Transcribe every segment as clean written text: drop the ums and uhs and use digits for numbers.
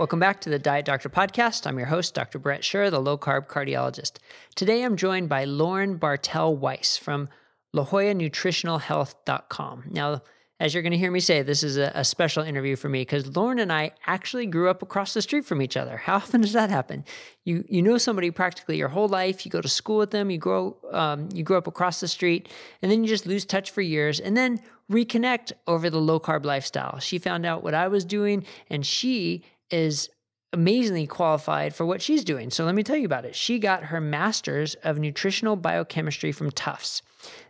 Welcome back to the Diet Doctor Podcast. I'm your host, Dr. Brett Scher, the low-carb cardiologist. Today I'm joined by Lauren Bartell Weiss from LaJollaNutritionalHealth.com. Now, as you're going to hear me say, this is a special interview for me because Lauren and I actually grew up across the street from each other. How often does that happen? You know somebody practically your whole life, you go to school with them, you grow up across the street, and then you just lose touch for years, and then reconnect over the low-carb lifestyle. She found out what I was doing, and she is amazingly qualified for what she's doing. So let me tell you about it. She got her master's of nutritional biochemistry from Tufts.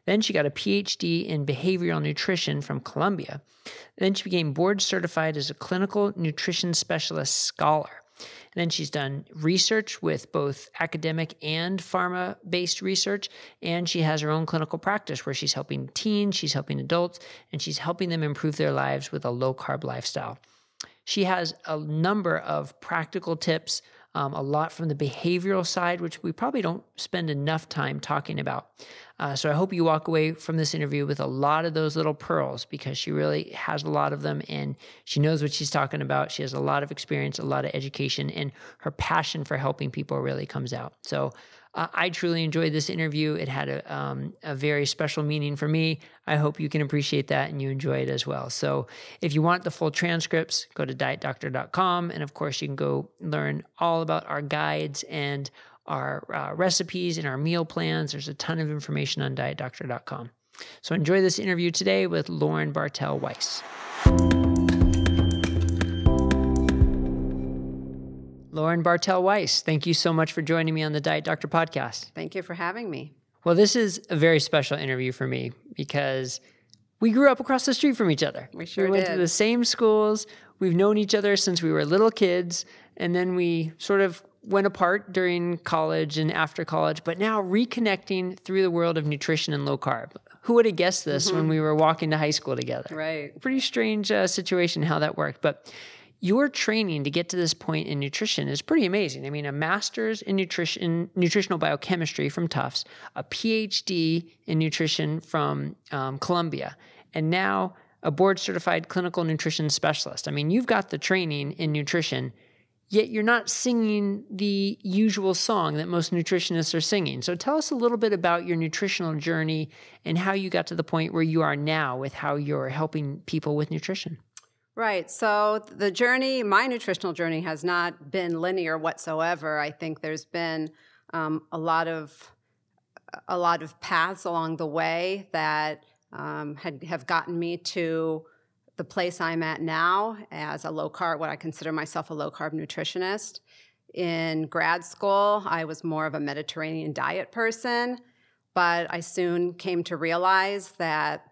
Then she got a PhD in behavioral nutrition from Columbia. Then she became board certified as a clinical nutrition specialist scholar. And then she's done research with both academic and pharma-based research, and she has her own clinical practice where she's helping teens, she's helping adults, and she's helping them improve their lives with a low-carb lifestyle. She has a number of practical tips, a lot from the behavioral side, which we probably don't spend enough time talking about. So I hope you walk away from this interview with a lot of those little pearls because she really has a lot of them and she knows what she's talking about. She has a lot of experience, a lot of education, and her passion for helping people really comes out. So I truly enjoyed this interview. It had a very special meaning for me. I hope you can appreciate that and you enjoy it as well. So if you want the full transcripts, go to dietdoctor.com. And of course, you can go learn all about our guides and our recipes and our meal plans. There's a ton of information on dietdoctor.com. So enjoy this interview today with Lauren Bartell Weiss. Lauren Bartell Weiss, thank you so much for joining me on the Diet Doctor Podcast. Thank you for having me. Well, this is a very special interview for me because we grew up across the street from each other. We sure did. We went to the same schools. We've known each other since we were little kids, and then we sort of went apart during college and after college, but now reconnecting through the world of nutrition and low carb. Who would have guessed this when we were walking to high school together? Right. Pretty strange situation how that worked, but your training to get to this point in nutrition is pretty amazing. I mean, a master's in nutritional biochemistry from Tufts, a PhD in nutrition from Columbia, and now a board-certified clinical nutrition specialist. I mean, you've got the training in nutrition, yet you're not singing the usual song that most nutritionists are singing. So tell us a little bit about your nutritional journey and how you got to the point where you are now with how you're helping people with nutrition. Right. So the journey, my nutritional journey has not been linear whatsoever. I think there's been a lot of paths along the way that have gotten me to the place I'm at now as a low carb, what I consider myself a low carb nutritionist. In grad school, I was more of a Mediterranean diet person, but I soon came to realize that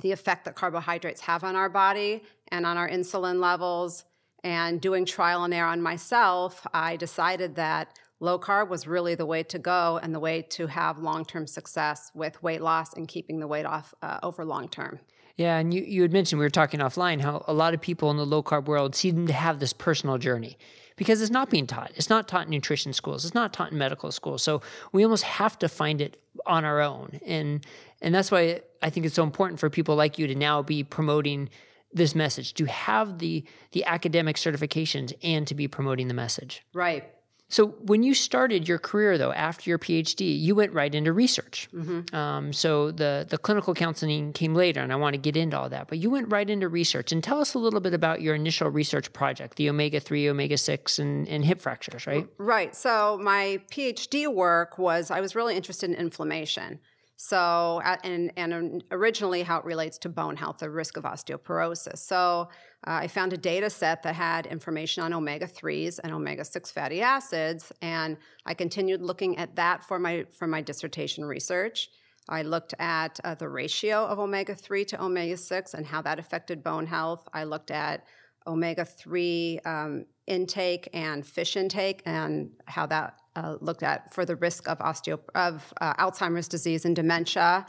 the effect that carbohydrates have on our body and on our insulin levels, and doing trial and error on myself, I decided that low carb was really the way to go and the way to have long-term success with weight loss and keeping the weight off over long term. Yeah, and you had mentioned, we were talking offline, how a lot of people in the low-carb world seem to have this personal journey because it's not being taught. It's not taught in nutrition schools. It's not taught in medical schools. So we almost have to find it on our own. And that's why I think it's so important for people like you to now be promoting this message, to have the academic certifications and to be promoting the message. Right. So when you started your career, though, after your PhD, you went right into research. So the clinical counseling came later, and I want to get into all that. But you went right into research. And tell us a little bit about your initial research project, the omega-3, omega-6, and hip fractures, right? Right. So my PhD work I was really interested in inflammation. So, and originally how it relates to bone health, the risk of osteoporosis. So I found a data set that had information on omega-3s and omega-6 fatty acids, and I continued looking at that for my dissertation research. I looked at the ratio of omega-3 to omega-6 and how that affected bone health. I looked at omega-3 intake and fish intake and how that looked at for the risk of Alzheimer's disease and dementia.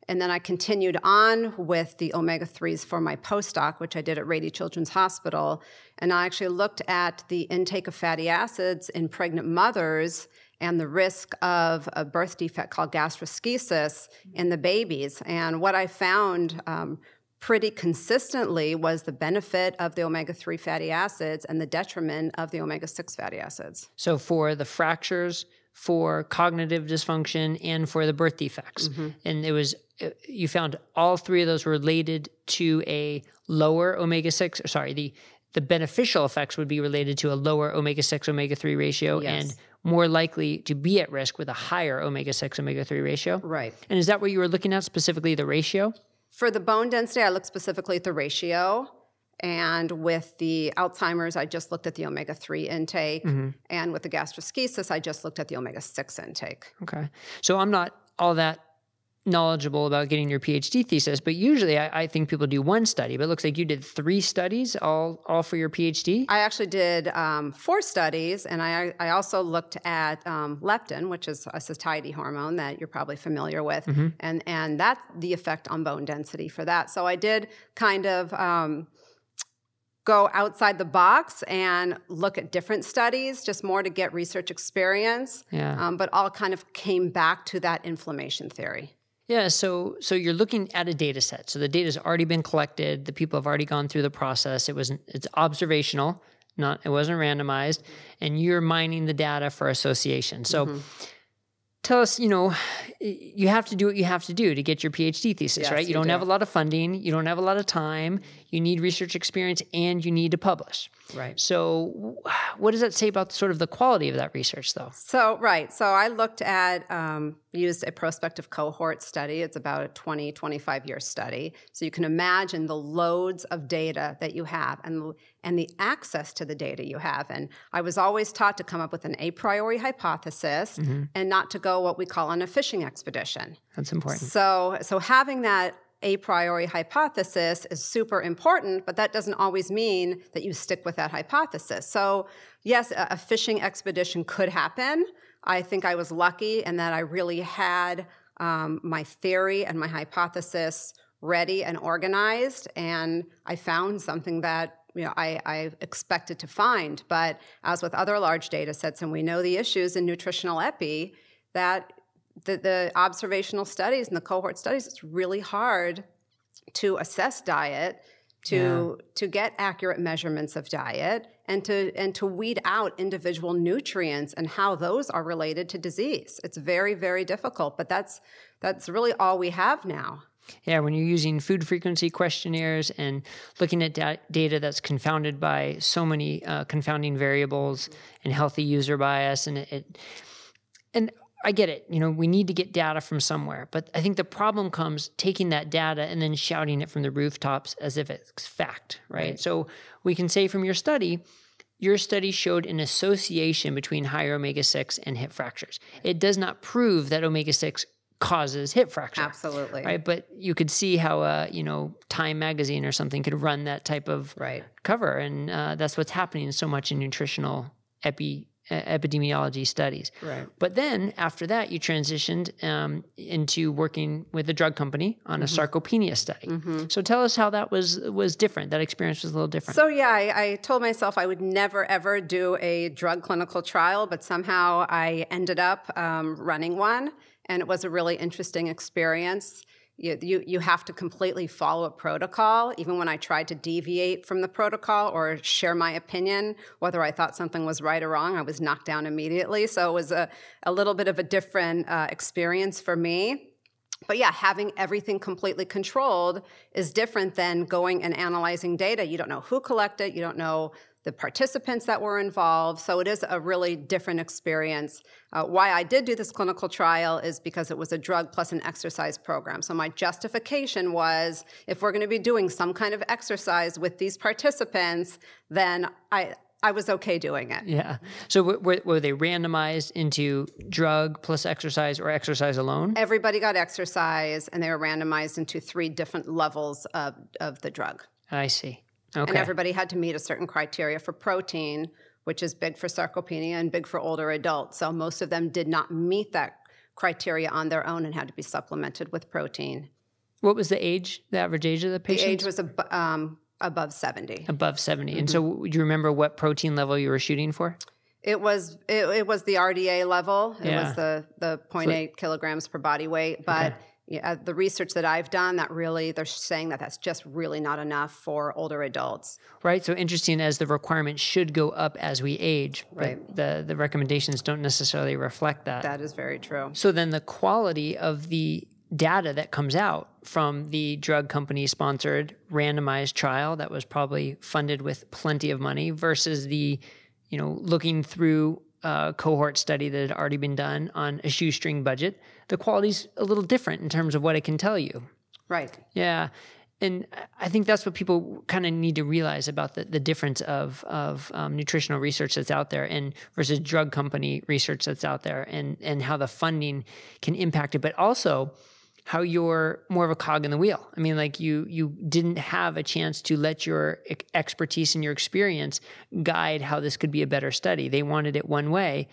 And then I continued on with the omega-3s for my postdoc, which I did at Rady Children's Hospital. And I actually looked at the intake of fatty acids in pregnant mothers and the risk of a birth defect called gastroschisis in the babies. And what I found pretty consistently was the benefit of the omega-3 fatty acids and the detriment of the omega-6 fatty acids. So for the fractures, for cognitive dysfunction, and for the birth defects. And you found all three of those were related to a lower omega-6, the beneficial effects would be related to a lower omega-6, omega-3 ratio, and more likely to be at risk with a higher omega-6, omega-3 ratio. Right. And is that what you were looking at, specifically the ratio? For the bone density, I looked specifically at the ratio. And with the Alzheimer's, I just looked at the omega-3 intake. And with the gastroschisis, I just looked at the omega-6 intake. Okay. So I'm not all that knowledgeable about getting your PhD thesis, but usually I think people do one study, but it looks like you did 3 studies all for your PhD? I actually did 4 studies, and I also looked at leptin, which is a satiety hormone that you're probably familiar with, and that's the effect on bone density for that. So I did kind of go outside the box and look at different studies, just more to get research experience, but all kind of came back to that inflammation theory. Yeah, so you're looking at a data set. So the data's already been collected. The people have already gone through the process. It's observational, it wasn't randomized, and you're mining the data for association. So tell us, you have to do what you have to do to get your PhD thesis, right? You don't have a lot of funding. You don't have a lot of time. You need research experience, and you need to publish. Right. So what does that say about sort of the quality of that research, though? So I looked at, used a prospective cohort study. It's about a 20, 25-year study. So you can imagine the loads of data that you have and the access to the data you have. And I was always taught to come up with an a priori hypothesis and not to go what we call on a fishing expedition. That's important. So having that a priori hypothesis is super important, but that doesn't always mean that you stick with that hypothesis. So yes, a fishing expedition could happen. I think I was lucky in that I really had my theory and my hypothesis ready and organized, and I found something that I expected to find. But as with other large data sets, and we know the issues in nutritional epi, that the observational studies and the cohort studies, it's really hard to assess diet, to get accurate measurements of diet, and to weed out individual nutrients and how those are related to disease. It's very, very difficult, but that's really all we have now. Yeah, when you're using food frequency questionnaires and looking at data that's confounded by so many confounding variables and healthy user bias, and I get it. We need to get data from somewhere, but I think the problem comes taking that data and then shouting it from the rooftops as if it's fact, right? So we can say from your study showed an association between higher omega-6 and hip fractures. It does not prove that omega-6 causes hip fracture. Absolutely. Right? But you could see how, Time magazine or something could run that type of cover. And that's what's happening so much in nutritional epidemiology studies. Right. But then after that, you transitioned into working with a drug company on a sarcopenia study. So tell us how that was different. That experience was a little different. So I told myself I would never, ever do a drug clinical trial, but somehow I ended up running one, and it was a really interesting experience. You have to completely follow a protocol. Even when I tried to deviate from the protocol or share my opinion, whether I thought something was right or wrong, I was knocked down immediately. So it was a little bit of a different experience for me. But having everything completely controlled is different than going and analyzing data. You don't know who collected, you don't know the participants that were involved. So it is a really different experience. Why I did do this clinical trial is because it was a drug plus an exercise program. So my justification was, if we're going to be doing some kind of exercise with these participants, then I was okay doing it. Yeah. So were they randomized into drug plus exercise or exercise alone? Everybody got exercise, and they were randomized into 3 different levels of the drug. I see. Okay. And everybody had to meet a certain criteria for protein, which is big for sarcopenia and big for older adults. So most of them did not meet that criteria on their own and had to be supplemented with protein. What was the average age of the patient? The age was above 70. Above 70. And so do you remember what protein level you were shooting for? It was the RDA level. It was the 0.8 kilograms per body weight. But the research that I've done, that really, they're saying that that's just really not enough for older adults. Right. So interesting, as the requirement should go up as we age, Right. but the recommendations don't necessarily reflect that. That is very true. So then the quality of the data that comes out from the drug company sponsored randomized trial that was probably funded with plenty of money versus the, looking through a cohort study that had already been done on a shoestring budget, the quality's a little different in terms of what it can tell you. Right. Yeah. And I think that's what people kind of need to realize about the difference of nutritional research that's out there and versus drug company research that's out there, and how the funding can impact it, but also how you're more of a cog in the wheel. I mean, like you didn't have a chance to let your expertise and your experience guide how this could be a better study. They wanted it one way,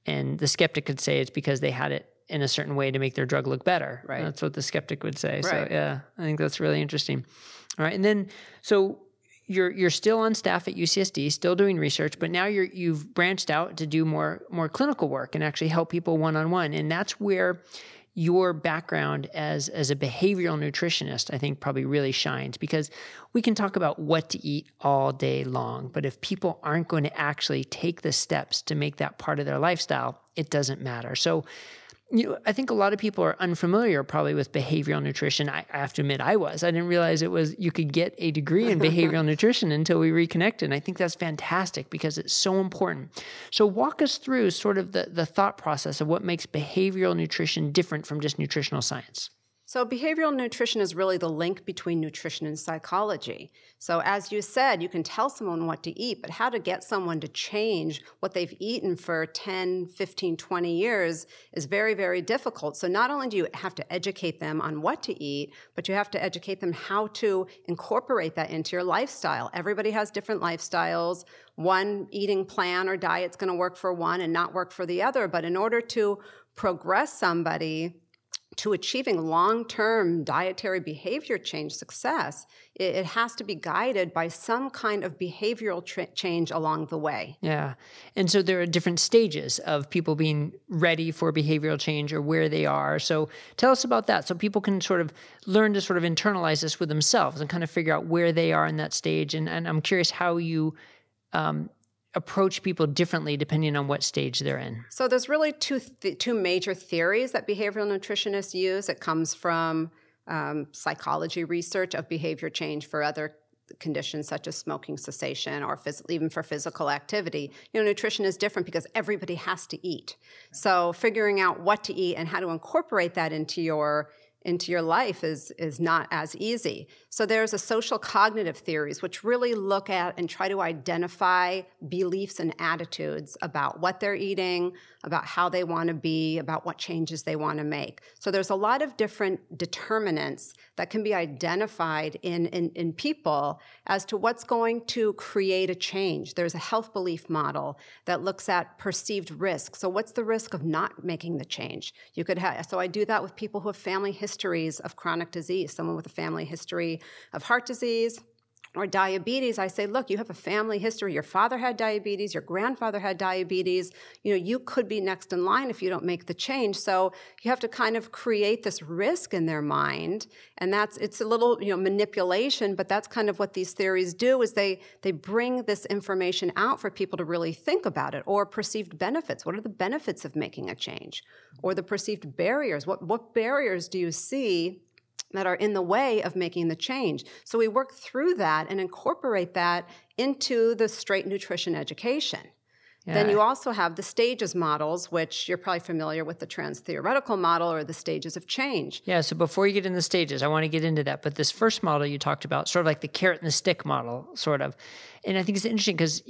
and the skeptic could say it's because they had it in a certain way to make their drug look better. Right. That's what the skeptic would say. Right. So yeah, I think that's really interesting. All right. And then, so you're still on staff at UCSD, still doing research, but now you've branched out to do more clinical work and actually help people one-on-one. And that's where your background as a behavioral nutritionist, I think, probably really shines, because we can talk about what to eat all day long, but if people aren't going to actually take the steps to make that part of their lifestyle, it doesn't matter. So, I think a lot of people are unfamiliar probably with behavioral nutrition. I have to admit I didn't realize you could get a degree in behavioral nutrition until we reconnected. And I think that's fantastic because it's so important. So walk us through sort of the thought process of what makes behavioral nutrition different from just nutritional science. So behavioral nutrition is really the link between nutrition and psychology. So as you said, you can tell someone what to eat, but how to get someone to change what they've eaten for 10, 15, 20 years is very, very difficult. So not only do you have to educate them on what to eat, but you have to educate them how to incorporate that into your lifestyle. Everybody has different lifestyles. One eating plan or diet's going to work for one and not work for the other. But in order to progress somebody to achieving long-term dietary behavior change success, it has to be guided by some kind of behavioral change along the way. Yeah. And so there are different stages of people being ready for behavioral change or where they are. So tell us about that so people can sort of learn to sort of internalize this with themselves and kind of figure out where they are in that stage. And I'm curious how you approach people differently depending on what stage they're in. So there's really two major theories that behavioral nutritionists use. It comes from psychology research of behavior change for other conditions such as smoking cessation or even for physical activity. Nutrition is different because everybody has to eat. So figuring out what to eat and how to incorporate that into your life is not as easy. So there's a social cognitive theories, which really look at and try to identify beliefs and attitudes about what they're eating, about how they want to be, about what changes they want to make. So there's a lot of different determinants that can be identified in people as to what's going to create a change. There's a health belief model that looks at perceived risk. So what's the risk of not making the change? So I do that with people who have family histories of chronic disease, someone with a family history of heart disease or diabetes. I say, look, you have a family history. Your father had diabetes. Your grandfather had diabetes. You could be next in line if you don't make the change. So you have to kind of create this risk in their mind. And it's a little, manipulation, but that's kind of what these theories do is they bring this information out for people to really think about it. Or perceived benefits. What are the benefits of making a change? Or the perceived barriers. What barriers do you see that are in the way of making the change? So we work through that and incorporate that into the straight nutrition education. Yeah. Then you also have the stages models, which you're probably familiar with the trans-theoretical model or the stages of change. Yeah, so before you get into the stages, I want to get into that. But this first model you talked about, sort of like the carrot and the stick model, sort of. And I think it's interesting because,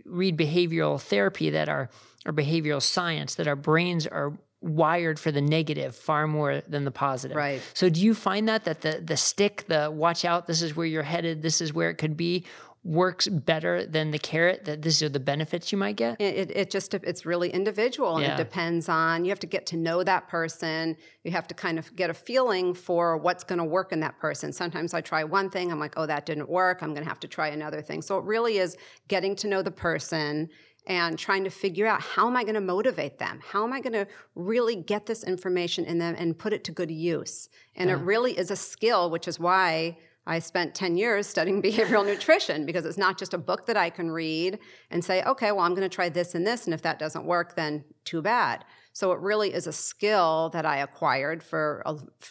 read behavioral therapy or behavioral science, that our brains are wired for the negative far more than the positive. Right. So do you find that the stick, the watch out, this is where you're headed, this is where it could be, works better than the carrot, that these are the benefits you might get? It's really individual, and Yeah. It depends on, you have to get to know that person. You have to kind of get a feeling for what's going to work in that person. Sometimes I try one thing, I'm like, oh, that didn't work. I'm going to have to try another thing. So it really is getting to know the person and trying to figure out, how am I going to motivate them? How am I going to really get this information in them and put it to good use? And it really is a skill, which is why I spent 10 years studying behavioral nutrition, because it's not just a book that I can read and say, okay, well, I'm going to try this and this, and if that doesn't work, then too bad. So it really is a skill that I acquired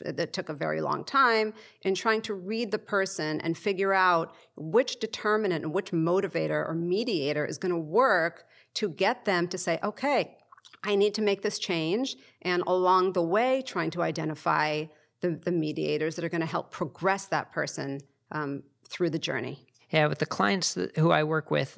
that took a very long time in trying to read the person and figure out which determinant and which motivator or mediator is going to work to get them to say, okay, I need to make this change, and along the way trying to identify the mediators that are going to help progress that person through the journey. Yeah, with the clients who I work with,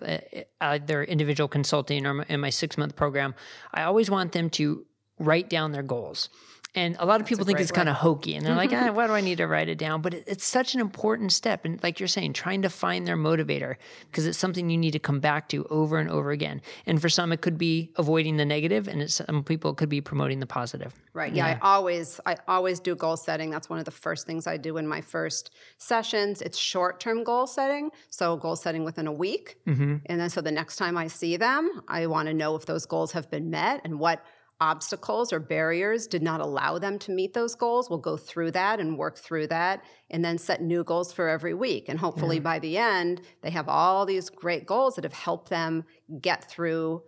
either individual consulting or in my 6-month program, I always want them to write down their goals. And a lot of people think it's kind of hokey, and they're like, why do I need to write it down? But it's such an important step. And like you're saying, trying to find their motivator, because it's something you need to come back to over and over again. And for some, it could be avoiding the negative, and some people it could be promoting the positive. Right. Yeah. I always do goal setting. That's one of the first things I do in my first sessions. It's short-term goal setting. So goal setting within a week. And then so the next time I see them, I want to know if those goals have been met and what obstacles or barriers did not allow them to meet those goals. We'll go through that and work through that, and then set new goals for every week. And hopefully by the end, they have all these great goals that have helped them get through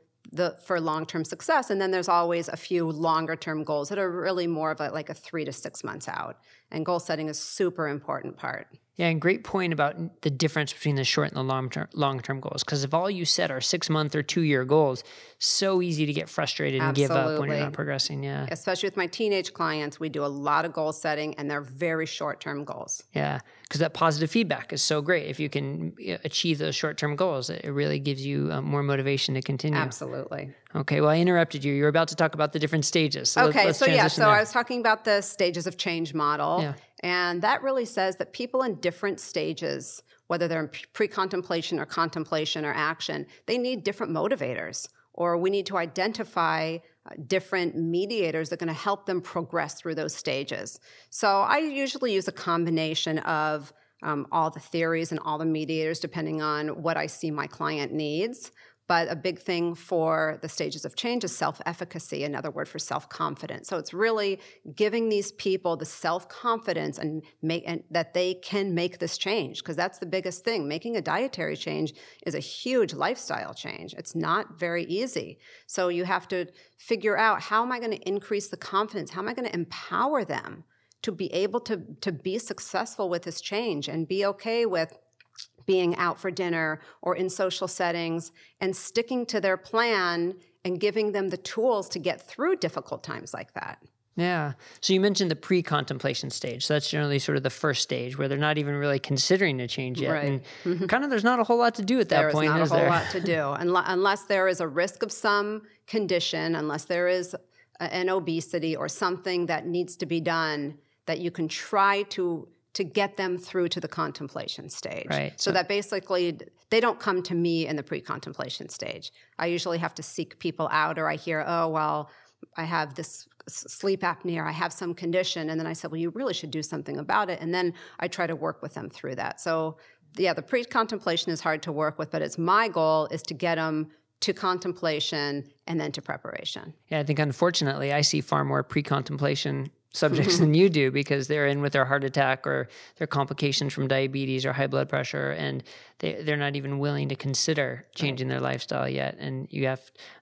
for long-term success. And then there's always a few longer-term goals that are really more of like a 3 to 6 months out. And goal setting is a super important part. Yeah, and great point about the difference between the short and the long-term goals. Because if all you set are 6-month or 2-year goals, so easy to get frustrated and give up when you're not progressing. Yeah, especially with my teenage clients, we do a lot of goal setting, and they're very short-term goals. Yeah, because that positive feedback is so great. If you can achieve those short-term goals, it really gives you more motivation to continue. Absolutely. Okay, well, I interrupted you. You were about to talk about the different stages. So let's transition there. I was talking about the stages of change model. Yeah. And that really says that people in different stages, whether they're in pre-contemplation or contemplation or action, they need different motivators, or we need to identify different mediators that are going to help them progress through those stages. So I usually use a combination of all the theories and all the mediators, depending on what I see my client needs. But a big thing for the stages of change is self-efficacy, another word for self-confidence. So it's really giving these people the self-confidence and that they can make this change, because that's the biggest thing. Making a dietary change is a huge lifestyle change. It's not very easy. So you have to figure out, how am I going to increase the confidence? How am I going to empower them to be able to be successful with this change and be okay with being out for dinner or in social settings, and sticking to their plan and giving them the tools to get through difficult times like that. Yeah. So you mentioned the pre-contemplation stage. So that's generally sort of the first stage where they're not even really considering a change yet. Right. And kind of there's not a whole lot to do at that point, is there? There's not a whole lot to do. Unless there is a risk of some condition, unless there is an obesity or something that needs to be done, that you can try to get them through to the contemplation stage. Right. So that basically, they don't come to me in the pre-contemplation stage. I usually have to seek people out, or I hear, oh, well, I have this sleep apnea, or I have some condition. And then I said, well, you really should do something about it. And then I try to work with them through that. So yeah, the pre-contemplation is hard to work with, but it's my goal is to get them to contemplation and then to preparation. Yeah, I think unfortunately I see far more pre-contemplation subjects than you do, because they're in with their heart attack or their complications from diabetes or high blood pressure, and they're not even willing to consider changing their lifestyle yet. And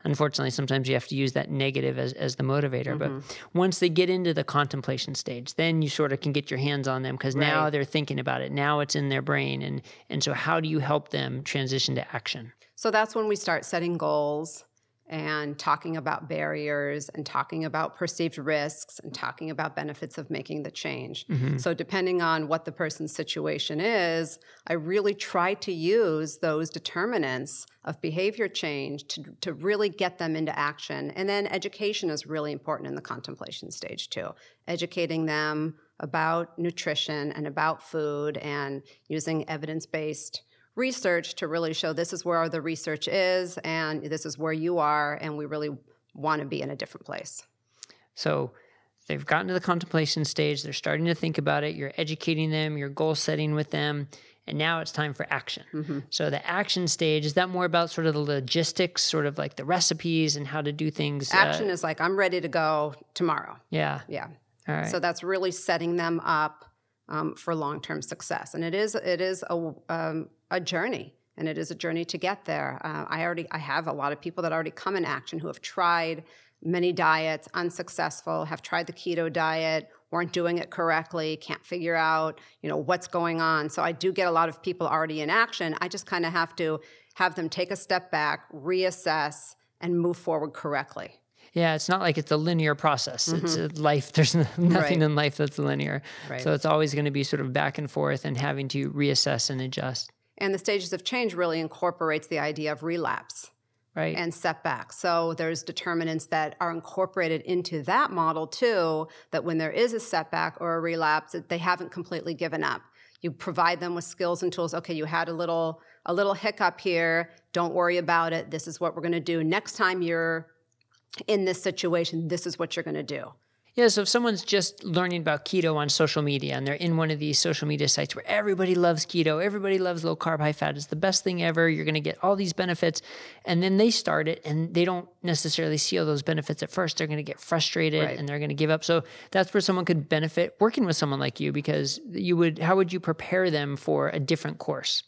unfortunately, sometimes you have to use that negative as the motivator. But once they get into the contemplation stage, then you sort of can get your hands on them, because now they're thinking about it. Now it's in their brain. And so how do you help them transition to action? So that's when we start setting goals and talking about barriers and talking about perceived risks and talking about benefits of making the change. So depending on what the person's situation is, I really try to use those determinants of behavior change to really get them into action. And then education is really important in the contemplation stage too. Educating them about nutrition and about food, and using evidence-based research to really show this is where the research is and this is where you are, and we really want to be in a different place. So they've gotten to the contemplation stage, they're starting to think about it, you're educating them, you're goal setting with them, and now it's time for action. So the action stage, is that more about sort of the logistics, sort of like the recipes and how to do things? Action is like, I'm ready to go tomorrow. Yeah. All right. So that's really setting them up for long-term success. And it is a journey, and it is a journey to get there. I have a lot of people that already come in action who have tried many diets, unsuccessful, have tried the keto diet, weren't doing it correctly, can't figure out, what's going on. So I do get a lot of people already in action. I just kind of have to have them take a step back, reassess, and move forward correctly. Yeah, it's not like it's a linear process. It's a life. There's nothing in life that's linear. So it's always going to be sort of back and forth and having to reassess and adjust. And the stages of change really incorporates the idea of relapse. And setbacks. So there's determinants that are incorporated into that model too, that when there is a setback or a relapse, that they haven't completely given up. You provide them with skills and tools. Okay, you had a little hiccup here. Don't worry about it. This is what we're going to do. Next time you're in this situation, this is what you're going to do. Yeah, so if someone's just learning about keto on social media and they're in one of these social media sites where everybody loves keto, everybody loves low carb, high fat, it's the best thing ever, you're going to get all these benefits, and then they start it and they don't necessarily see all those benefits at first, they're going to get frustrated and they're going to give up. So that's where someone could benefit working with someone like you, because how would you prepare them for a different course?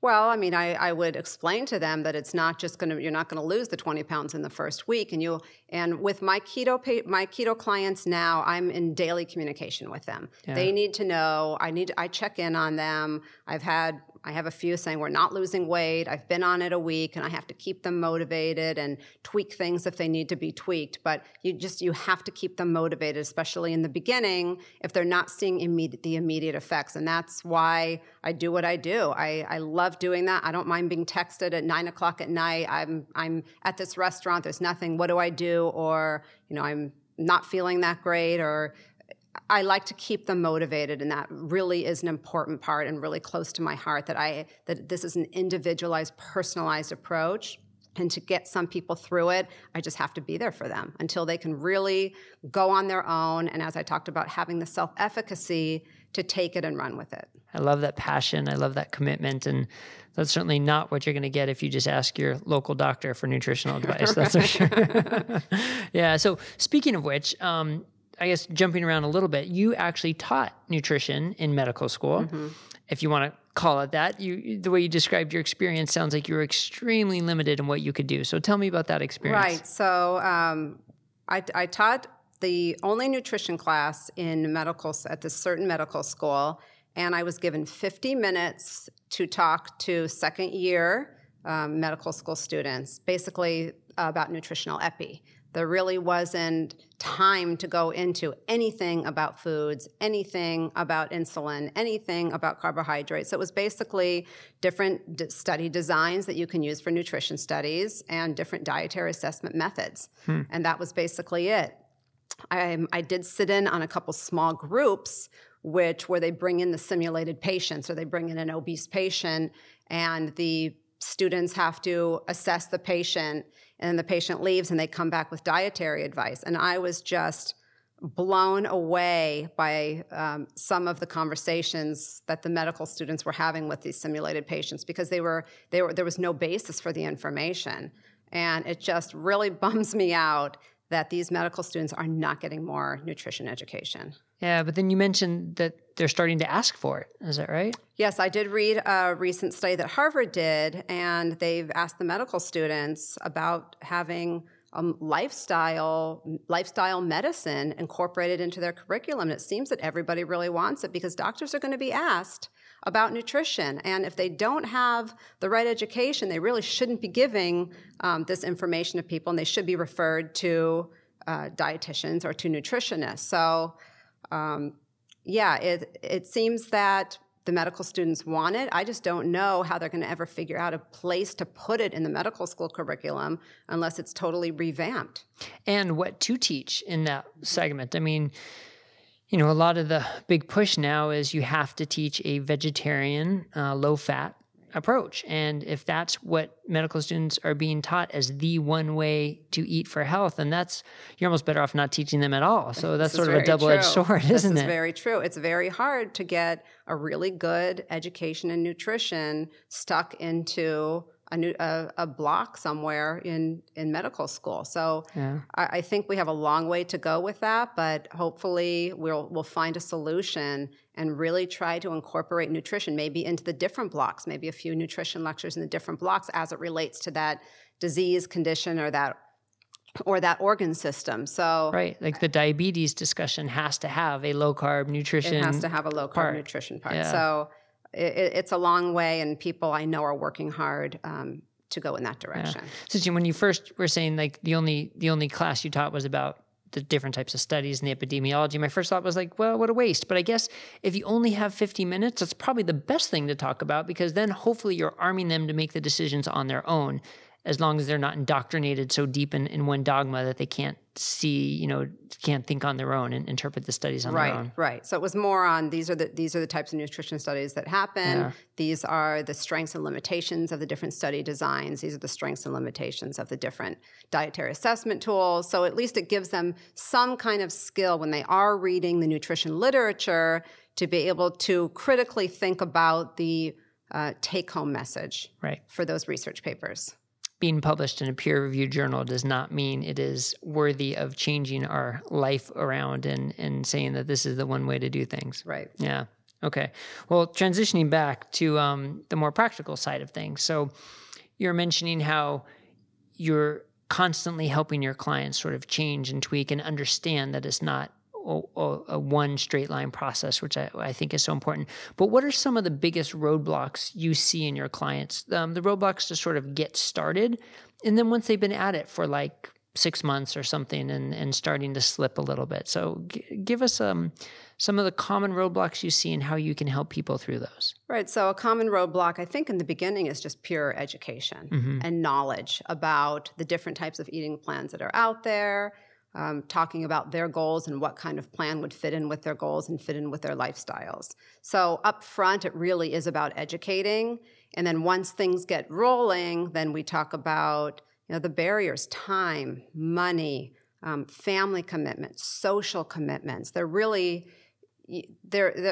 Well, I mean, I would explain to them that it's not just you're not going to lose the 20 pounds in the first week. And with my keto clients now, I'm in daily communication with them. Yeah. They need to know, I check in on them. I have a few saying we're not losing weight. I've been on it a week, and I have to keep them motivated and tweak things if they need to be tweaked. But you have to keep them motivated, especially in the beginning, if they're not seeing the immediate effects. And that's why I do what I do. I love doing that. I don't mind being texted at 9 o'clock at night. I'm at this restaurant. There's nothing. What do I do? Or I'm not feeling that great. Or I like to keep them motivated, and that really is an important part and really close to my heart, that this is an individualized, personalized approach. And to get some people through it, I just have to be there for them until they can really go on their own. And as I talked about, having the self-efficacy to take it and run with it. I love that passion. I love that commitment. And that's certainly not what you're going to get if you just ask your local doctor for nutritional advice. That's for sure. Yeah. So speaking of which, I guess jumping around a little bit, you actually taught nutrition in medical school, if you want to call it that. The way you described your experience sounds like you were extremely limited in what you could do. So tell me about that experience. Right. So I taught the only nutrition class at this certain medical school, and I was given 50 minutes to talk to second-year medical school students, basically about nutritional epi. There really wasn't time to go into anything about foods, anything about insulin, anything about carbohydrates. So it was basically different study designs that you can use for nutrition studies and different dietary assessment methods. And that was basically it. I did sit in on a couple small groups where they bring in the simulated patients, or they bring in an obese patient, and the students have to assess the patient, and the patient leaves and they come back with dietary advice. And I was just blown away by some of the conversations that the medical students were having with these simulated patients, because there was no basis for the information. And it just really bums me out that these medical students are not getting more nutrition education. Yeah, but then you mentioned that they're starting to ask for it. Is that right? Yes, I did read a recent study that Harvard did, and they've asked the medical students about having lifestyle medicine incorporated into their curriculum. And it seems that everybody really wants it, because doctors are going to be asked about nutrition. And if they don't have the right education, they really shouldn't be giving this information to people, and they should be referred to dietitians or to nutritionists. So it seems that the medical students want it. I just don't know how they're going to ever figure out a place to put it in the medical school curriculum unless it's totally revamped. And what to teach in that segment. I mean, a lot of the big push now is you have to teach a vegetarian, low-fat approach. And if that's what medical students are being taught as the one way to eat for health, then you're almost better off not teaching them at all. So that's sort of a double-edged sword, isn't it? This is very true. It's very hard to get a really good education in nutrition stuck into a block somewhere in medical school. So I think we have a long way to go with that, but hopefully we'll find a solution and really try to incorporate nutrition maybe into the different blocks, maybe a few nutrition lectures in the different blocks as it relates to that disease, condition, or that organ system. So right, like the diabetes discussion has to have a low carb nutrition. It has to have a low carb nutrition part. Yeah. So it's a long way, and people I know are working hard to go in that direction. Yeah. So when you first were saying like the only class you taught was about the different types of studies and the epidemiology, my first thought was like, well, what a waste. But I guess if you only have 50 minutes, that's probably the best thing to talk about, because then hopefully you're arming them to make the decisions on their own, as long as they're not indoctrinated so deep in one dogma that they can't see, can't think on their own and interpret the studies on their own. Right. So it was more on these are the types of nutrition studies that happen. Yeah. These are the strengths and limitations of the different study designs. These are the strengths and limitations of the different dietary assessment tools. So at least it gives them some kind of skill when they are reading the nutrition literature to be able to critically think about the take-home message for those research papers. Being published in a peer-reviewed journal does not mean it is worthy of changing our life around and saying that this is the one way to do things. Right. Yeah. Okay. Well, transitioning back to the more practical side of things. So you're mentioning how you're constantly helping your clients sort of change and tweak and understand that it's not a one straight line process, which I think is so important. But what are some of the biggest roadblocks you see in your clients? The roadblocks to sort of get started, and then once they've been at it for like 6 months or something and starting to slip a little bit. So give us some of the common roadblocks you see and how you can help people through those. Right. So a common roadblock, I think in the beginning, is just pure education and knowledge about the different types of eating plans that are out there, talking about their goals and what kind of plan would fit in with their goals and fit in with their lifestyles. So up front, it really is about educating. And then once things get rolling, then we talk about the barriers: time, money, family commitments, social commitments. They're really,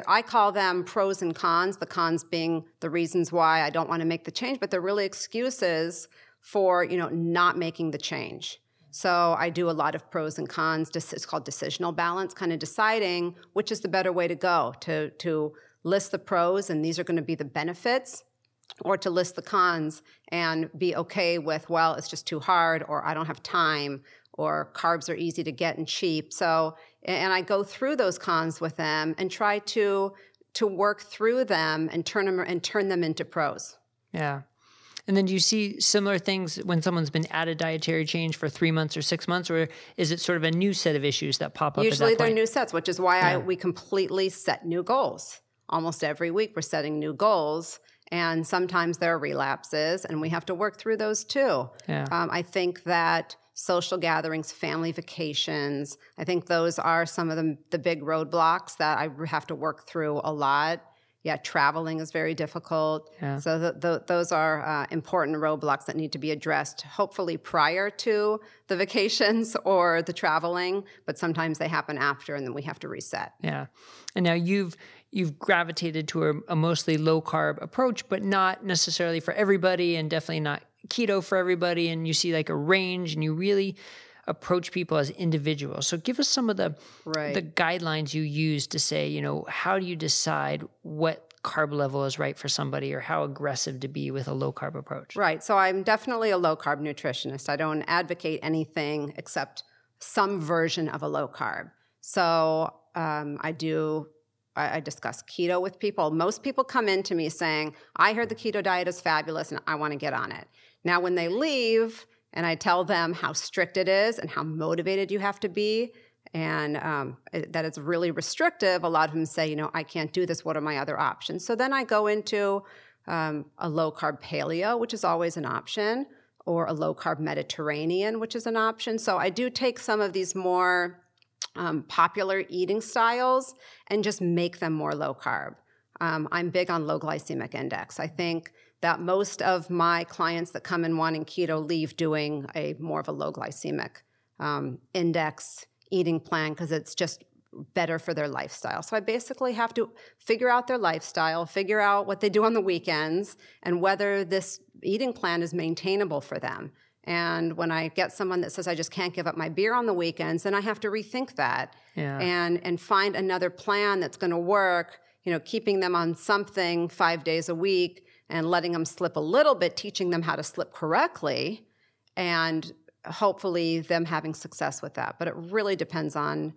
I call them pros and cons, the cons being the reasons why I don't want to make the change, but they're really excuses for not making the change. So I do a lot of pros and cons. It's called decisional balance, kind of deciding which is the better way to go, to list the pros and these are going to be the benefits, or to list the cons and be okay with, well, it's just too hard, or I don't have time, or carbs are easy to get and cheap. So, and I go through those cons with them and try to work through them and turn them into pros. Yeah. And then do you see similar things when someone's been at a dietary change for 3 months or 6 months, or is it sort of a new set of issues that pop up Usually at that point? they're new sets, which is why we completely set new goals. Almost every week we're setting new goals, and sometimes there are relapses, and we have to work through those too. Yeah. I think that social gatherings, family vacations, I think those are some of the big roadblocks that I have to work through a lot. Yeah, traveling is very difficult. Yeah. So those are important roadblocks that need to be addressed, hopefully prior to the vacations or the traveling, but sometimes they happen after, and then we have to reset. Yeah. And now you've gravitated to a mostly low-carb approach, but not necessarily for everybody, and definitely not keto for everybody, and you see like a range, and you really approach people as individuals. So give us some of the guidelines you use to say, how do you decide what carb level is right for somebody, or how aggressive to be with a low carb approach? Right. So I'm definitely a low carb nutritionist. I don't advocate anything except some version of a low carb. So I discuss keto with people. Most people come in to me saying, I heard the keto diet is fabulous and I want to get on it. Now, when they leave, and I tell them how strict it is and how motivated you have to be, and that it's really restrictive, a lot of them say, I can't do this. What are my other options? So then I go into a low-carb paleo, which is always an option, or a low-carb Mediterranean, which is an option. So I do take some of these more popular eating styles and just make them more low-carb. I'm big on low glycemic index. I think that most of my clients that come in wanting keto leave doing a more of a low glycemic index eating plan because it's just better for their lifestyle. So I basically have to figure out their lifestyle, figure out what they do on the weekends, and whether this eating plan is maintainable for them. And when I get someone that says, I just can't give up my beer on the weekends, then I have to rethink that and find another plan that's going to work, keeping them on something 5 days a week and letting them slip a little bit, teaching them how to slip correctly, and hopefully them having success with that. But it really depends on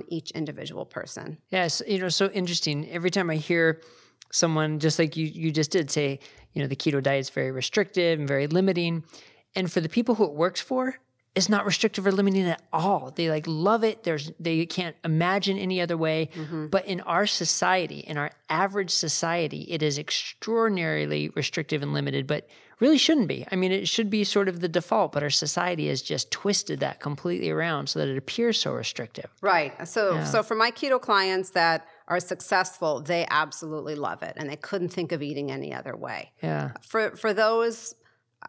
each individual person. Yes, so interesting. Every time I hear someone, just like you just did, say, the keto diet is very restrictive and very limiting. And for the people who it works for, it's not restrictive or limiting at all. They love it. They can't imagine any other way. Mm-hmm. But in our society, in our average society, it is extraordinarily restrictive and limited, but really shouldn't be. I mean, it should be sort of the default, but our society has just twisted that completely around so that it appears so restrictive. Right. So for my keto clients that are successful, they absolutely love it, and they couldn't think of eating any other way. Yeah. For those,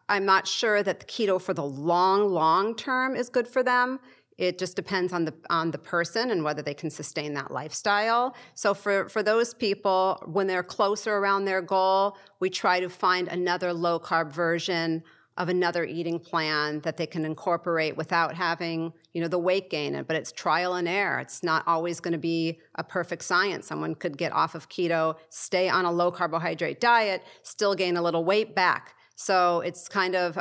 I'm not sure that the keto for the long term is good for them. It just depends on the person and whether they can sustain that lifestyle. So for those people, when they're closer around their goal, we try to find another low-carb version of another eating plan that they can incorporate without having, the weight gain. But it's trial and error. It's not always going to be a perfect science. Someone could get off of keto, stay on a low-carbohydrate diet, still gain a little weight back. So it's kind of,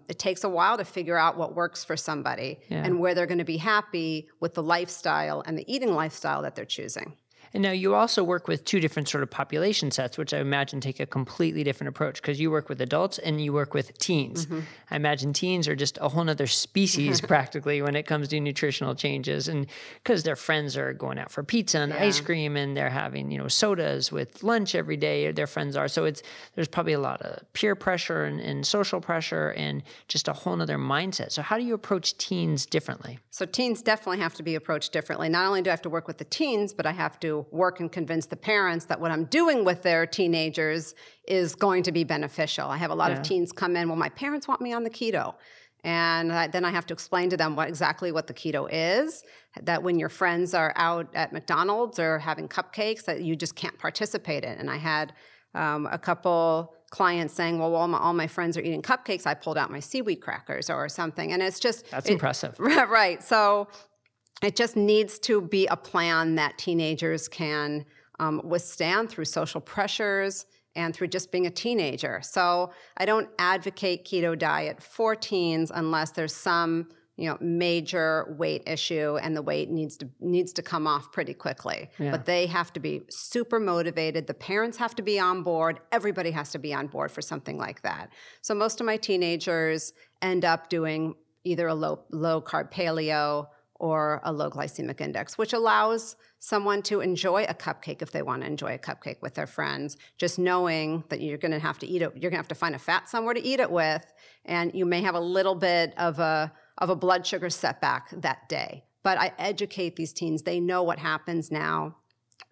it takes a while to figure out what works for somebody and where they're going to be happy with the lifestyle and the eating lifestyle that they're choosing. And now you also work with two different sort of population sets, which I imagine take a completely different approach because you work with adults and you work with teens. Mm-hmm. I imagine teens are just a whole nother species practically when it comes to nutritional changes, and because their friends are going out for pizza and ice cream and they're having, sodas with lunch every day, their friends are. So there's probably a lot of peer pressure and social pressure and just a whole nother mindset. So how do you approach teens differently? So teens definitely have to be approached differently. Not only do I have to work with the teens, but I have to work and convince the parents that what I'm doing with their teenagers is going to be beneficial. I have a lot of teens come in, well, my parents want me on the keto. And then I have to explain to them exactly what the keto is, that when your friends are out at McDonald's or having cupcakes, that you just can't participate in. And I had a couple clients saying, well, while all my friends are eating cupcakes, I pulled out my seaweed crackers or something. And it's just— That's impressive. Right. So it just needs to be a plan that teenagers can withstand through social pressures and through just being a teenager. So I don't advocate keto diet for teens unless there's some major weight issue and the weight needs to come off pretty quickly. Yeah. But they have to be super motivated. The parents have to be on board. Everybody has to be on board for something like that. So most of my teenagers end up doing either a low carb paleo or a low glycemic index, which allows someone to enjoy a cupcake if they want to enjoy a cupcake with their friends, just knowing that you're going to have to eat it. You're going to have to find a fat somewhere to eat it with, and you may have a little bit of a blood sugar setback that day. But I educate these teens. They know what happens now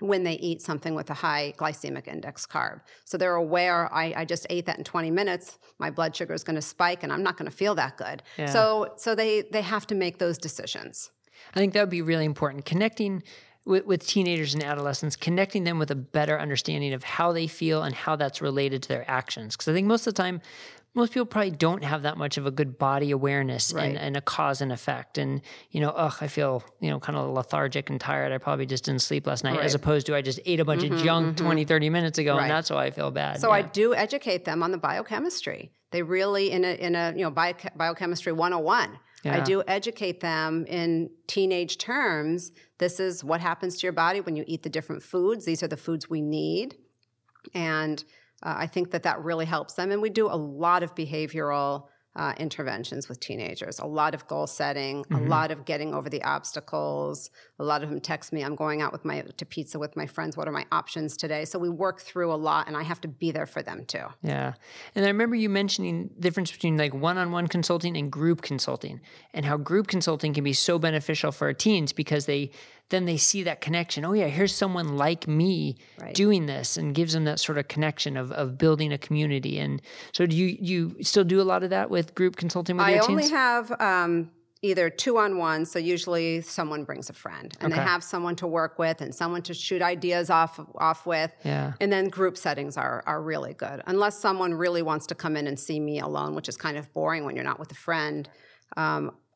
when they eat something with a high glycemic index carb. So they're aware, I just ate that in 20 minutes, my blood sugar is going to spike and I'm not going to feel that good. Yeah. So they have to make those decisions. I think that would be really important. Connecting with teenagers and adolescents, connecting them with a better understanding of how they feel and how that's related to their actions. Because I think most of the time, most people probably don't have that much of a good body awareness and a cause and effect. And, I feel, kind of lethargic and tired. I probably just didn't sleep last night, as opposed to I just ate a bunch of junk 20, 30 minutes ago, and that's why I feel bad. So I do educate them on the biochemistry. They really, in a biochemistry 101, I do educate them in teenage terms. This is what happens to your body when you eat the different foods. These are the foods we need. And I think that really helps them. And we do a lot of behavioral interventions with teenagers, a lot of goal setting, a lot of getting over the obstacles. A lot of them text me, I'm going out to pizza with my friends. What are my options today? So we work through a lot, and I have to be there for them too. Yeah. And I remember you mentioning the difference between like one-on-one consulting and group consulting, and how group consulting can be so beneficial for our teens because they then they see that connection. Oh yeah, here's someone like me doing this, and gives them that sort of connection of building a community. And so do you still do a lot of that with group consulting with your teens? I only have either 2-on-1, so usually someone brings a friend, and they have someone to work with and someone to shoot ideas off with. Yeah. And then group settings are really good, unless someone really wants to come in and see me alone, which is kind of boring when you're not with a friend.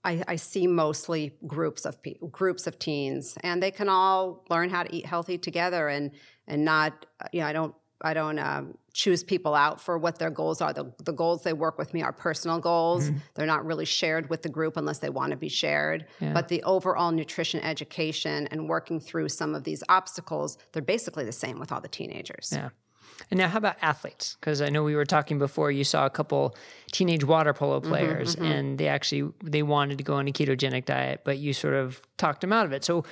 I see mostly groups of teens, and they can all learn how to eat healthy together, and not, I don't choose people out for what their goals are. The goals they work with me are personal goals. They're not really shared with the group unless they want to be shared. Yeah. But the overall nutrition education and working through some of these obstacles, they're basically the same with all the teenagers. Yeah. And now how about athletes? Because I know we were talking before, you saw a couple teenage water polo players, and they wanted to go on a ketogenic diet, but you sort of talked them out of it. So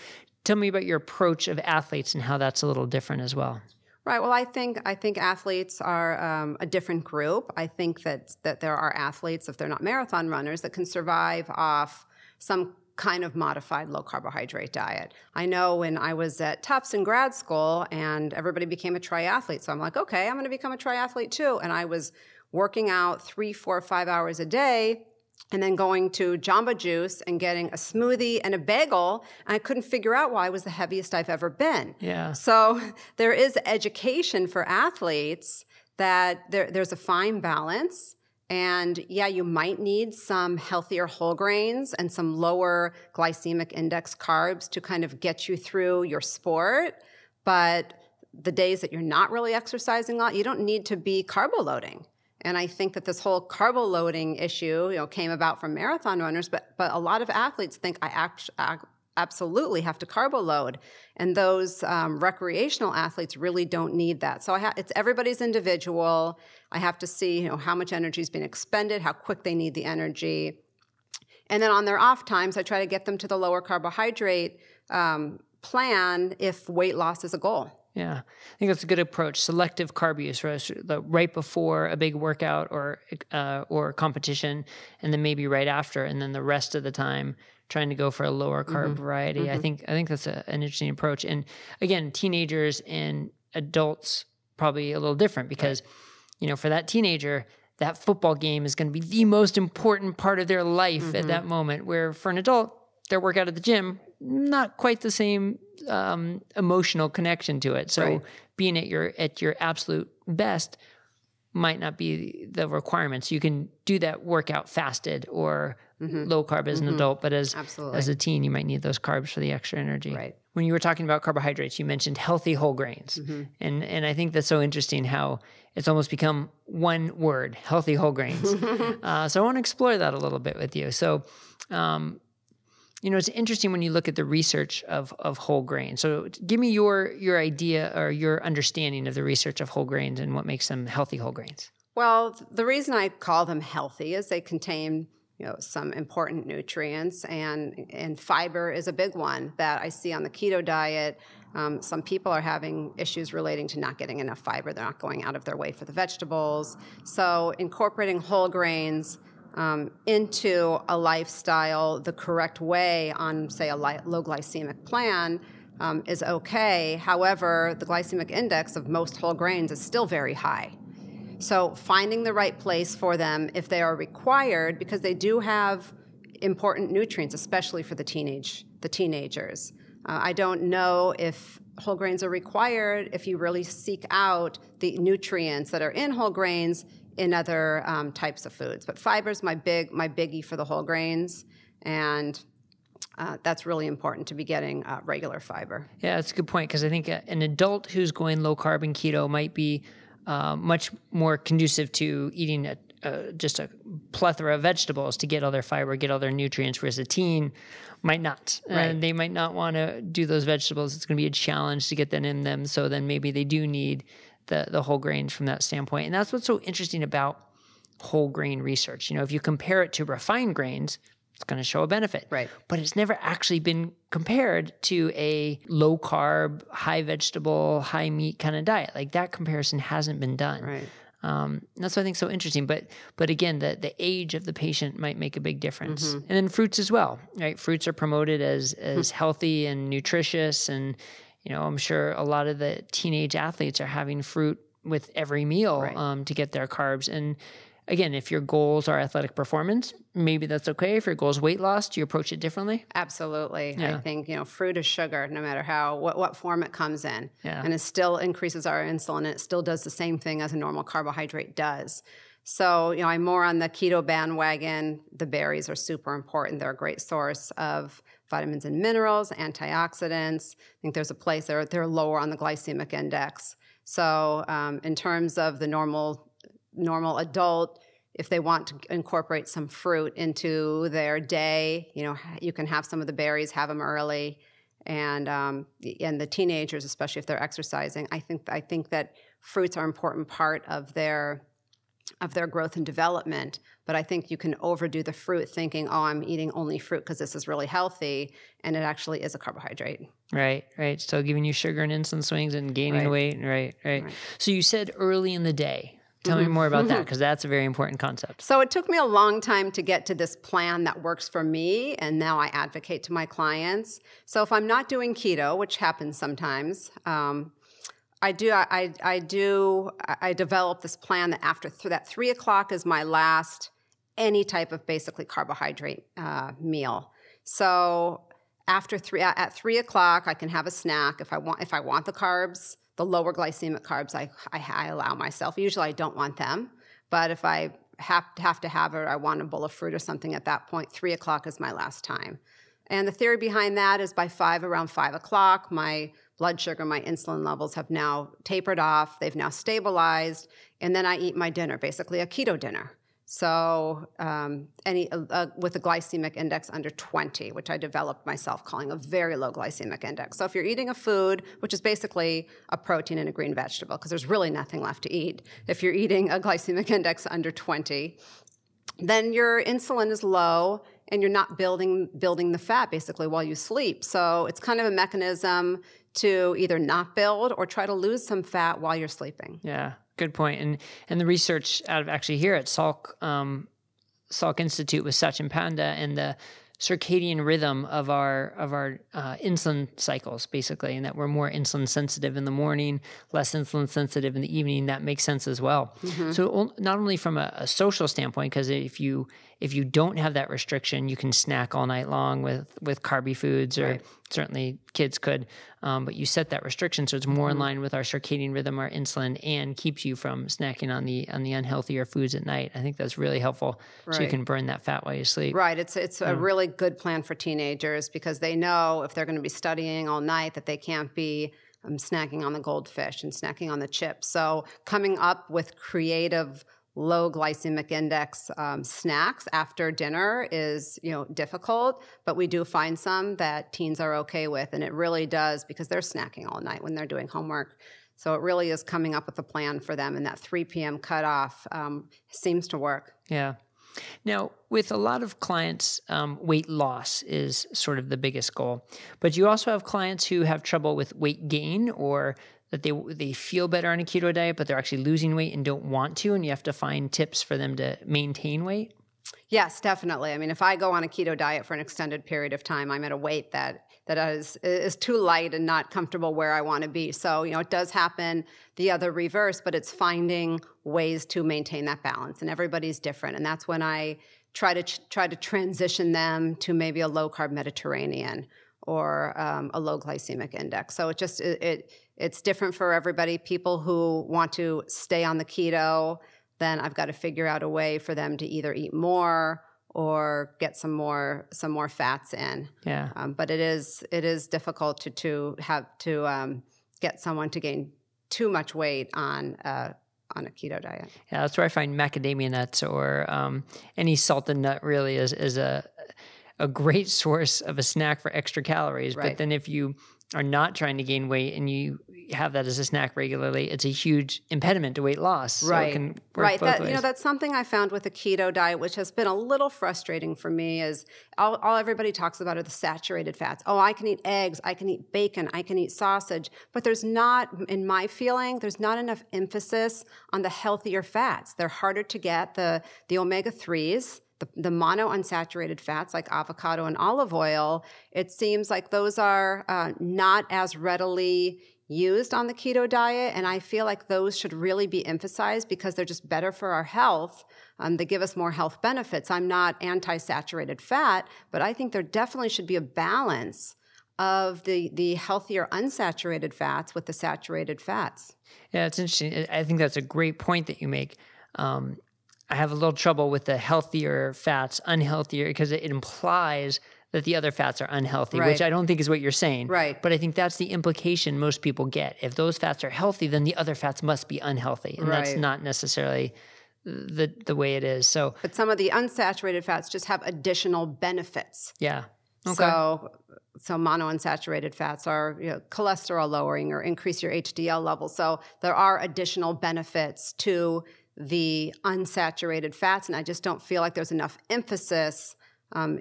tell me about your approach of athletes and how that's a little different as well. Right. Well, I think athletes are a different group. I think that there are athletes, if they're not marathon runners, that can survive off some kind of modified low carbohydrate diet. I know when I was at Tufts in grad school and everybody became a triathlete, so I'm like, okay, I'm going to become a triathlete too. And I was working out 3, 4, 5 hours a day, and then going to Jamba Juice and getting a smoothie and a bagel, and I couldn't figure out why I was the heaviest I've ever been. Yeah. So there is education for athletes that there's a fine balance. And yeah, you might need some healthier whole grains and some lower glycemic index carbs to kind of get you through your sport. But the days that you're not really exercising a lot, you don't need to be carbo loading. And I think that this whole carbo loading issue, came about from marathon runners, but a lot of athletes think I absolutely have to carbo load. And those recreational athletes really don't need that. So it's everybody's individual. I have to see, how much energy is being expended, how quick they need the energy. And then on their off times, I try to get them to the lower carbohydrate plan if weight loss is a goal. Yeah, I think that's a good approach. Selective carb use, right before a big workout or competition, and then maybe right after, and then the rest of the time trying to go for a lower carb variety. I think that's an interesting approach. And again, teenagers and adults probably a little different because, for that teenager, that football game is going to be the most important part of their life at that moment. Where for an adult, their workout at the gym, not quite the same emotional connection to it. So being at your absolute best might not be the requirements. You can do that workout fasted or low carb as an adult, but as a teen, you might need those carbs for the extra energy. Right. When you were talking about carbohydrates, you mentioned healthy whole grains. And I think that's so interesting how it's almost become one word, healthy whole grains. So I want to explore that a little bit with you. So, it's interesting when you look at the research of whole grains. So give me your idea or your understanding of the research of whole grains and what makes them healthy whole grains. Well, the reason I call them healthy is they contain some important nutrients, and fiber is a big one that I see on the keto diet. Some people are having issues relating to not getting enough fiber. They're not going out of their way for the vegetables. So incorporating whole grains into a lifestyle the correct way on, say, a low glycemic plan is okay. However, the glycemic index of most whole grains is still very high. So finding the right place for them if they are required, because they do have important nutrients, especially for the teenagers. I don't know if whole grains are required if you really seek out the nutrients that are in whole grains in other types of foods. But fiber is my biggie for the whole grains, and that's really important to be getting regular fiber. Yeah, that's a good point, because I think an adult who's going low carb and keto might be much more conducive to eating just a plethora of vegetables to get all their fiber, get all their nutrients, whereas a teen might not. Right. And they might not want to do those vegetables. It's going to be a challenge to get that in them. So then maybe they do need the whole grains from that standpoint. And that's what's so interesting about whole grain research. If you compare it to refined grains, it's going to show a benefit. Right. But it's never actually been compared to a low carb, high vegetable, high meat kind of diet. Like that comparison hasn't been done. Right. That's what I think is so interesting. But again, the age of the patient might make a big difference. And then fruits as well, right? Fruits are promoted as healthy and nutritious. And, I'm sure a lot of the teenage athletes are having fruit with every meal to get their carbs. And again, if your goals are athletic performance, maybe that's okay. If your goal is weight loss, do you approach it differently? Absolutely. Yeah. I think, fruit is sugar, no matter what form it comes in. Yeah. And it still increases our insulin, and it still does the same thing as a normal carbohydrate does. So, I'm more on the keto bandwagon. The berries are super important. They're a great source of vitamins and minerals, antioxidants. I think there's a place they're lower on the glycemic index. So in terms of the normal adult, if they want to incorporate some fruit into their day, you can have some of the berries, have them early. And the teenagers, especially if they're exercising, I think that fruits are an important part of their growth and development. But I think you can overdo the fruit thinking, oh, I'm eating only fruit because this is really healthy, and it actually is a carbohydrate. Right. Still giving you sugar and insulin swings and gaining weight. Right. So you said early in the day. Tell me more about that, because that's a very important concept. So it took me a long time to get to this plan that works for me, and now I advocate to my clients. So if I'm not doing keto, which happens sometimes, I develop this plan that after that 3 o'clock is my last any type of basically carbohydrate meal. So at 3 o'clock, I can have a snack if I want the carbs. The lower glycemic carbs, I allow myself. Usually I don't want them, but if I have to have it, or I want a bowl of fruit or something at that point, 3 o'clock is my last time. And the theory behind that is around 5 o'clock, my blood sugar, my insulin levels have now tapered off. They've now stabilized. And then I eat my dinner, basically a keto dinner. So with a glycemic index under 20, which I developed myself, calling a very low glycemic index. So if you're eating a food, which is basically a protein and a green vegetable, because there's really nothing left to eat, if you're eating a glycemic index under 20, then your insulin is low and you're not building the fat basically while you sleep. So it's kind of a mechanism to either not build or try to lose some fat while you're sleeping. Yeah. Good point. And the research out of actually here at Salk Institute with Sachin Panda, and the circadian rhythm of our insulin cycles, basically, and that we're more insulin sensitive in the morning, less insulin sensitive in the evening. That makes sense as well. So not only from a social standpoint, because if you don't have that restriction, you can snack all night long with carby foods, or certainly kids could, but you set that restriction so it's more in line with our circadian rhythm, our insulin, and keeps you from snacking on the unhealthier foods at night. I think that's really helpful, so you can burn that fat while you sleep. Right. It's a really good plan for teenagers, because they know if they're going to be studying all night that they can't be snacking on the goldfish and snacking on the chips. So coming up with creative low glycemic index snacks after dinner is, difficult, but we do find some that teens are okay with, and it really does, because they're snacking all night when they're doing homework. So it really is coming up with a plan for them, and that 3 p.m. cutoff seems to work. Yeah. Now, with a lot of clients, weight loss is sort of the biggest goal, but you also have clients who have trouble with weight gain, or that they feel better on a keto diet, but they're actually losing weight and don't want to, and you have to find tips for them to maintain weight? Yes, definitely. I mean, if I go on a keto diet for an extended period of time, I'm at a weight that is too light and not comfortable where I want to be. So, it does happen the other reverse, but it's finding ways to maintain that balance, and everybody's different. And that's when I try to transition them to maybe a low-carb Mediterranean, or a low glycemic index. So it's different for everybody. People who want to stay on the keto, then I've got to figure out a way for them to either eat more or get some more fats in. Yeah. But it is difficult to get someone to gain too much weight on a keto diet. Yeah, that's where I find macadamia nuts or any salted nut really is a great source of a snack for extra calories. Right. But then if you are not trying to gain weight and you have that as a snack regularly, it's a huge impediment to weight loss. So it can work both ways. That's something I found with the keto diet, which has been a little frustrating for me, is all everybody talks about are the saturated fats. Oh, I can eat eggs, I can eat bacon, I can eat sausage, but there's not, in my feeling, there's not enough emphasis on the healthier fats. They're harder to get, the omega-3s, the monounsaturated fats like avocado and olive oil. It seems like those are not as readily used on the keto diet, and I feel like those should really be emphasized because they're just better for our health. They give us more health benefits. I'm not anti-saturated fat, but I think there definitely should be a balance of the healthier unsaturated fats with the saturated fats. Yeah, it's interesting. I think that's a great point that you make. I have a little trouble with the healthier fats, unhealthier, because it implies that the other fats are unhealthy, which I don't think is what you're saying. Right. But I think that's the implication most people get. If those fats are healthy, then the other fats must be unhealthy. And that's not necessarily the way it is. So, but some of the unsaturated fats just have additional benefits. Yeah. Okay. So monounsaturated fats are cholesterol lowering or increase your HDL levels. So there are additional benefits to the unsaturated fats, and I just don't feel like there's enough emphasis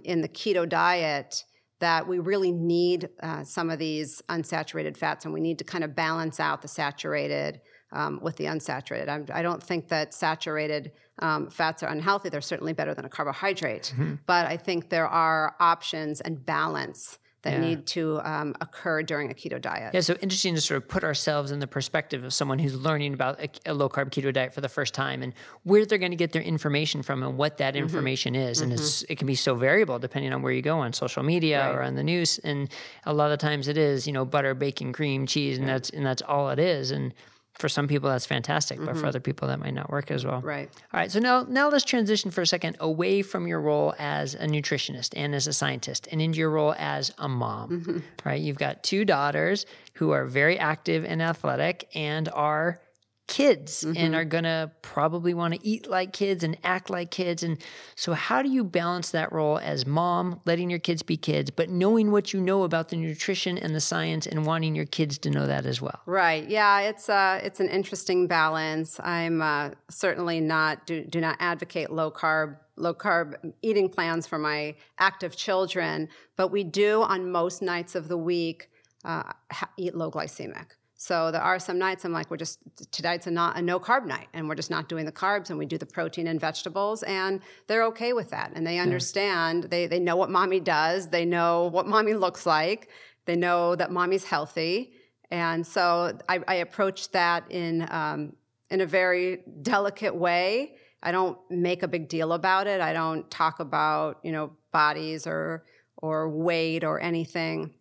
in the keto diet that we really need some of these unsaturated fats, and we need to kind of balance out the saturated with the unsaturated. I don't think that saturated fats are unhealthy. They're certainly better than a carbohydrate, but I think there are options and balance that need to occur during a keto diet. Yeah, so interesting to sort of put ourselves in the perspective of someone who's learning about a low-carb keto diet for the first time and where they're going to get their information from and what that information is. And it can be so variable depending on where you go on social media or on the news. And a lot of times it is, butter, bacon, cream, cheese, and that's all it is. And for some people, that's fantastic, but for other people, that might not work as well. Right. All right, so now let's transition for a second away from your role as a nutritionist and as a scientist and into your role as a mom, right? You've got 2 daughters who are very active and athletic and are kids and are going to probably want to eat like kids and act like kids. And so how do you balance that role as mom, letting your kids be kids, but knowing what you know about the nutrition and the science and wanting your kids to know that as well? Right. Yeah, it's an interesting balance. I'm certainly do not advocate low carb eating plans for my active children, but we do on most nights of the week eat low glycemic. So there are some nights I'm like, tonight's a no carb night, and we're just not doing the carbs, and we do the protein and vegetables, and they're okay with that. And they understand, they know what mommy does, they know what mommy looks like, they know that mommy's healthy. And so I approach that in a very delicate way. I don't make a big deal about it. I don't talk about, bodies or weight or anything.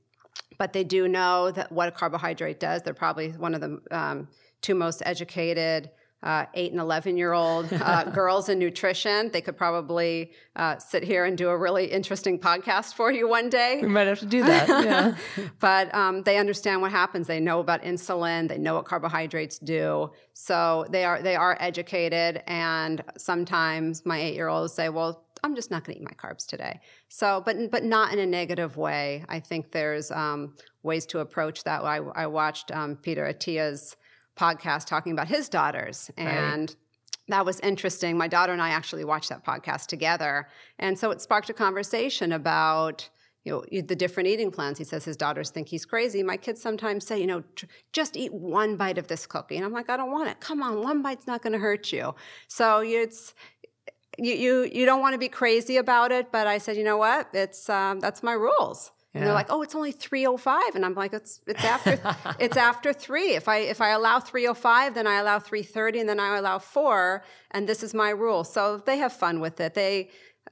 But they do know that what a carbohydrate does. They're probably one of the 2 most educated 8 and 11-year-old girls in nutrition. They could probably sit here and do a really interesting podcast for you one day. We might have to do that, yeah. But they understand what happens. They know about insulin. They know what carbohydrates do. So they are educated. And sometimes my 8-year-olds say, well, I'm just not going to eat my carbs today. So, but not in a negative way. I think there's ways to approach that. I watched Peter Attia's podcast talking about his daughters, and that was interesting. My daughter and I actually watched that podcast together, and so it sparked a conversation about the different eating plans. He says his daughters think he's crazy. My kids sometimes say, just eat 1 bite of this cookie, and I'm like, I don't want it. Come on, 1 bite's not going to hurt you. So you don't want to be crazy about it, but I said, you know what? That's my rules. Yeah. And they're like, oh, it's only 3:05, and I'm like, it's after 3. If I allow 3:05, then I allow 3:30, and then I allow 4, and this is my rule. So they have fun with it.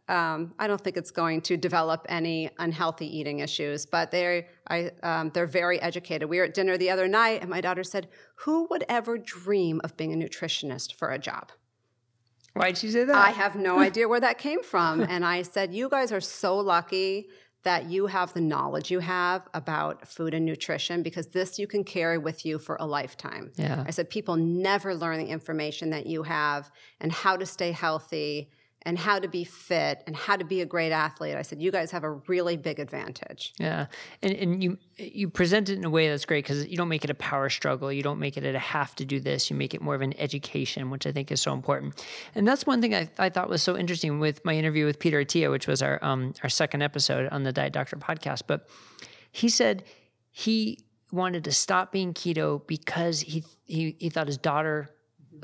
I don't think it's going to develop any unhealthy eating issues, but they're very educated. We were at dinner the other night, and my daughter said, "Who would ever dream of being a nutritionist for a job?" Why'd she say that? I have no idea where that came from. And I said, you guys are so lucky that you have the knowledge you have about food and nutrition, because this you can carry with you for a lifetime. Yeah. I said, people never learn the information that you have and how to stay healthy and how to be fit and how to be a great athlete, I said, you guys have a really big advantage. Yeah. And you present it in a way that's great because you don't make it a power struggle. You don't make it a have to do this. You make it more of an education, which I think is so important. And that's one thing I thought was so interesting with my interview with Peter Attia, which was our second episode on the Diet Doctor podcast. But he said he wanted to stop being keto because he thought his daughter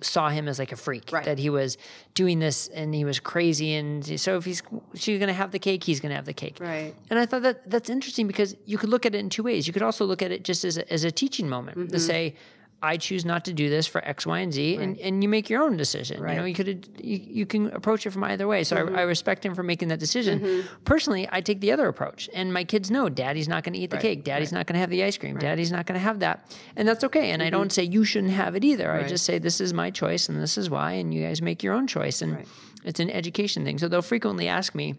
saw him as like a freak, right. that he was doing this and he was crazy. And so if she's going to have the cake, he's going to have the cake. Right. And I thought that's interesting because you could look at it in two ways. You could also look at it just as a teaching moment to say, I choose not to do this for X, Y, and Z, and you make your own decision. Right. You can approach it from either way. So I respect him for making that decision. Personally, I take the other approach, and my kids know Daddy's not going to eat the cake. Daddy's not going to have the ice cream. Daddy's not going to have that, and that's okay. And I don't say you shouldn't have it either. I just say this is my choice, and this is why, and you guys make your own choice. And it's an education thing. So they'll frequently ask me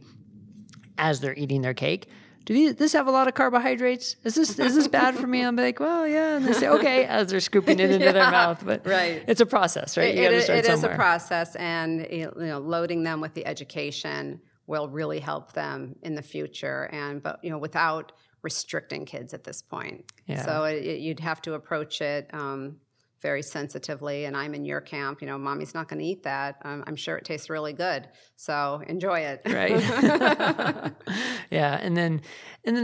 as they're eating their cake, does this have a lot of carbohydrates? Is this bad for me? I'm like, well, yeah. And they say, okay, as they're scooping it into their mouth. But it's a process, right? It is a process, and loading them with the education will really help them in the future. But without restricting kids at this point. Yeah. So you'd have to approach it very sensitively, and I'm in your camp. Mommy's not going to eat that. I'm sure it tastes really good, so enjoy it. Right. Yeah, and then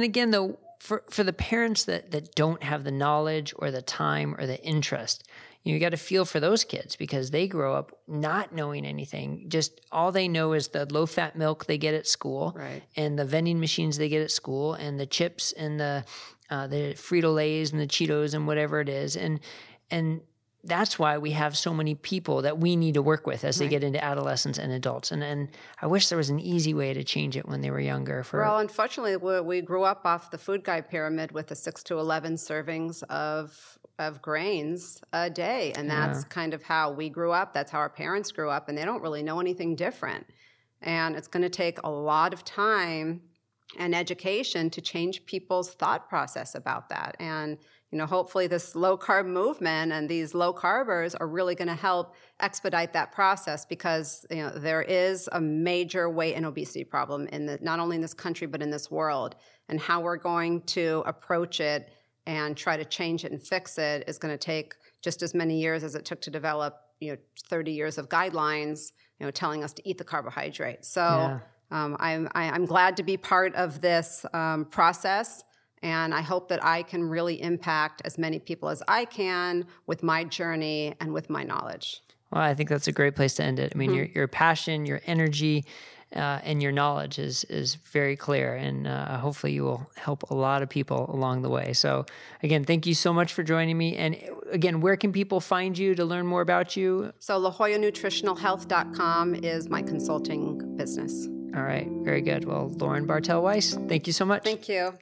again, though, for the parents that don't have the knowledge or the time or the interest, you got to feel for those kids because they grow up not knowing anything. Just all they know is the low-fat milk they get at school, and the vending machines they get at school, and the chips and the Frito-Lays and the Cheetos and whatever it is, and that's why we have so many people that we need to work with as they get into adolescence and adults. And I wish there was an easy way to change it when they were younger. Well, unfortunately, we grew up off the food guide pyramid with the 6 to 11 servings of grains a day. And that's kind of how we grew up. That's how our parents grew up. And they don't really know anything different. And it's going to take a lot of time and education to change people's thought process about that. And hopefully this low-carb movement and these low-carbers are really going to help expedite that process because there is a major weight and obesity problem not only in this country but in this world. And how we're going to approach it and try to change it and fix it is going to take just as many years as it took to develop 30 years of guidelines telling us to eat the carbohydrates. So I'm glad to be part of this process. And I hope that I can really impact as many people as I can with my journey and with my knowledge. Well, I think that's a great place to end it. I mean, your passion, your energy, and your knowledge is very clear. And hopefully you will help a lot of people along the way. So again, thank you so much for joining me. And again, where can people find you to learn more about you? So LaJollaNutritionalHealth.com is my consulting business. All right. Very good. Well, Lauren Bartell Weiss, thank you so much. Thank you.